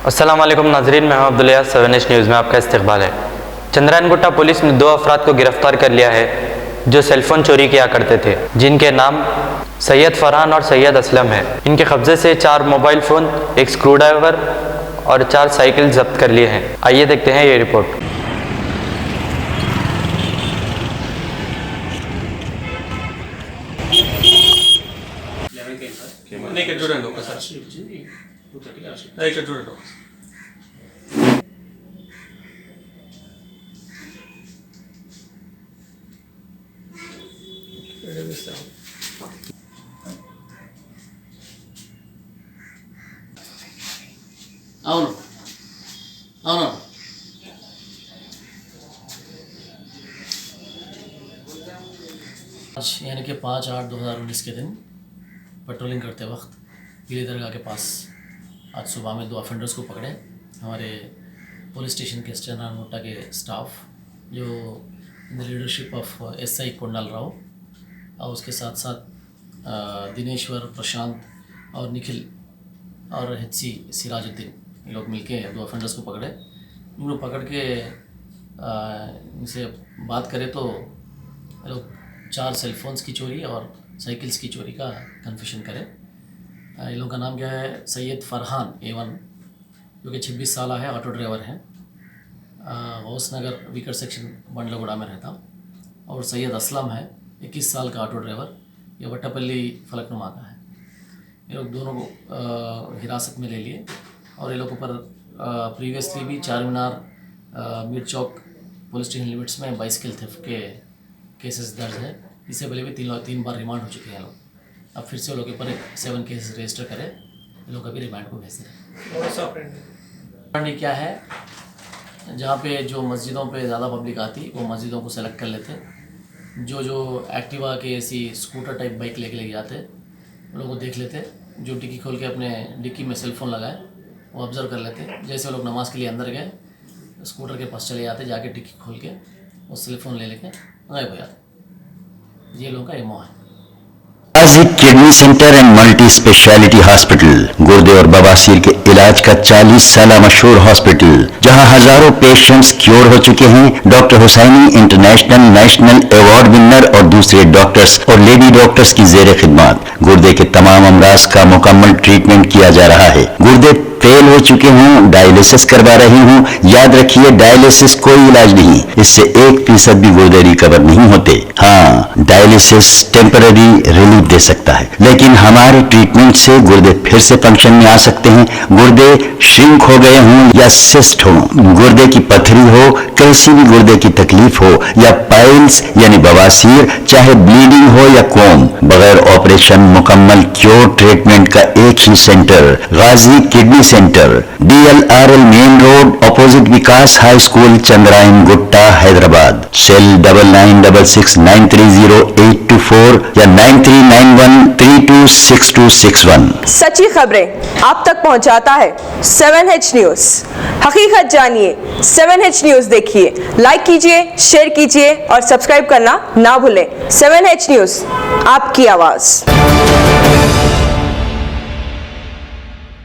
अस्सलाम वालेकुम नाजरीन, मैं हूं अब्दुल यास। 7H न्यूज़ में आपका इस्तकबाल है। चंद्रायनगुट्टा पुलिस ने 2 अफराद को गिरफ्तार कर लिया है जो सेलफोन चोरी किया करते थे, जिनके नाम सैयद फरहान और सैयद असलम है। इनके कब्जे से 4 मोबाइल फ़ोन, 1 स्क्रूड्राइवर और 4 साइकिल जब्त कर लिए हैं। आइए देखते हैं ये रिपोर्ट। ఇక్కడ చూడండి ఒకసారి ఇక్కడ చూడండి అవును అవును यानी कि 5/8/2019 के दिन पेट्रोलिंग करते वक्त पीली दरगाह के पास आज सुबह में 2 ऑफेंडर्स को पकड़े। हमारे पुलिस स्टेशन के चंद्रायनगुट्टा के स्टाफ जो in the leadership of SI Kondal Rao और उसके साथ साथ दिनेश्वर, प्रशांत और निखिल और HC सिराजुद्दीन, ये लोग मिलके 2 ऑफेंडर्स को पकड़े। इनको पकड़ के इनसे बात करें तो ये लोग 4 सेलफोन्स की चोरी और साइकिल्स की चोरी का कन्फेशन करें। इन लोगों का नाम क्या है? सैयद फरहान A1 जो कि 26 साल है, ऑटो ड्राइवर हैं, गौसनगर वीकर सेक्शन बंडलगुड़ा में रहता। और सैयद असलम है 21 साल का ऑटो ड्राइवर, ये वट्टापल्ली फलकनुमा का है। ये लोग दोनों को हिरासत में ले लिए और ये लोग ऊपर प्रीवियसली भी चारमीनार मीर चौक पुलिस स्टेशन लिमिट्स में बाइसिकल थेफ्ट के केसेस दर्ज है। इससे पहले भी 3 बार रिमांड हो चुके हैं लोग। अब फिर से लोग के ऊपर 7 केसेस रजिस्टर करें, लोग अभी रिमांड को भेज रहे हैं। क्या है, जहाँ पे जो मस्जिदों पे ज़्यादा पब्लिक आती वो मस्जिदों को सेलेक्ट कर लेते, जो एक्टिवा के ऐसी स्कूटर टाइप बाइक लेके जाते उन लोगों को देख लेते, जो डिक्की खोल के अपने डिक्की में सेलफोन लगाए वो ऑब्ज़र्व कर लेते। जैसे वो लोग नमाज़ के लिए अंदर गए स्कूटर के पास चले जाते, जाके डिक्की खोल के वो सेलफोन ले लेके गायब हो जाते। ये लोगों का एमओ है। Nazik kidney centre and multi speciality hospital, गुर्दे और बवासीर के इलाज का 40 साल मशहूर हॉस्पिटल, जहां हजारों पेशेंट्स क्योर हो चुके हैं। Doctor Husaini international national award winner और दूसरे डॉक्टर्स और लेडी डॉक्टर्स की जेर खिदमत गुर्दे के तमाम अमराज का मुकम्मल ट्रीटमेंट किया जा रहा है। गुर्दे फेल हो चुके हों, डायलिसिस करवा रही हूँ, याद रखिए डायलिसिस कोई इलाज नहीं, इससे 1% भी गुर्दे रिकवर नहीं होते। हाँ, डायलिसिस टेम्पररी रिलीफ दे सकता है, लेकिन हमारे ट्रीटमेंट से गुर्दे फिर से फंक्शन में आ सकते हैं। गुर्दे श्रिंक हो गए हों या सिस्ट हो, गुर्दे की पथरी हो, कैसी भी गुर्दे की तकलीफ हो या पाइल्स यानी बवासीर, चाहे ब्लीडिंग हो या कोम, बगैर ऑपरेशन मुकम्मल क्योर ट्रीटमेंट का एक ही centre, Ghazi kidney centre, DLRL main road opposite Vikas high school, Chandrayangutta, Hyderabad. Cell 9966930824 या 9391326261। सच्ची खबरें आप तक पहुंचाता है 7H न्यूज़। हकीकत जानिए, 7H न्यूज़ देखिए, लाइक कीजिए, शेयर कीजिए और सब्सक्राइब करना ना भूलें। 7H न्यूज़, आपकी आवाज़।